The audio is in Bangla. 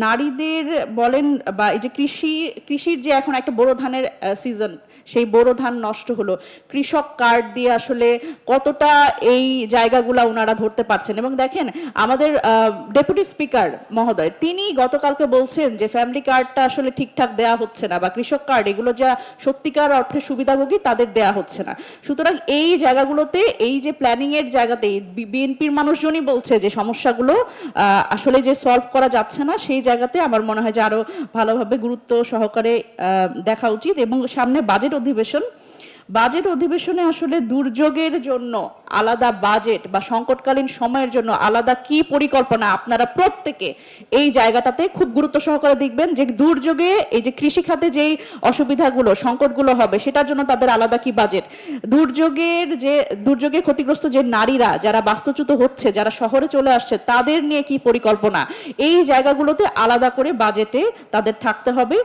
নারীদের বলেন বা এই যে কৃষির যে এখন একটা বোরো ধানের সিজন, সেই বোরো ধান নষ্ট হলো, কৃষক কার্ড দিয়ে আসলে কতটা এই জায়গাগুলো ওনারা ধরতে পারছেন। এবং দেখেন আমাদের ডেপুটি স্পিকার মহোদয় তিনি গতকালকে বলছেন যে ফ্যামিলি কার্ডটা আসলে ঠিকঠাক দেয়া হচ্ছে না, বা কৃষক কার্ড এগুলো যা সত্যিকার অর্থে সুবিধাভোগী তাদের দেয়া হচ্ছে না। সুতরাং এই জায়গাগুলোতে এই যে প্ল্যানিং এর জায়গাতে বিএনপির মানুষজনই বলছে যে সমস্যাগুলো আসলে যে সলভ করা যাচ্ছে না, সেই জায়গাতে আমার মনে হয় যে আরো ভালোভাবে গুরুত্ব সহকারে দেখা উচিত। এবং সামনে বাজেট অধিবেশনে আসলে দুর্যোগের জন্য আলাদা বাজেট বা সংকটকালীন সময়ের জন্য আলাদা কি পরিকল্পনা আপনারা প্রত্যেকে এই জায়গাটাতে খুব গুরুত্ব সহকারে দেখবেন, যে দুর্যোগে এই যে কৃষি খাতে যেই অসুবিধাগুলো সংকটগুলো হবে সেটার জন্য তাদের আলাদা কি বাজেট, দুর্যোগে ক্ষতিগ্রস্ত যে নারীরা যারা বাস্তুচ্যুত হচ্ছে, যারা শহরে চলে আসছে, তাদের নিয়ে কি পরিকল্পনা, এই জায়গাগুলোতে আলাদা করে বাজেটে তাদের থাকতে হবে।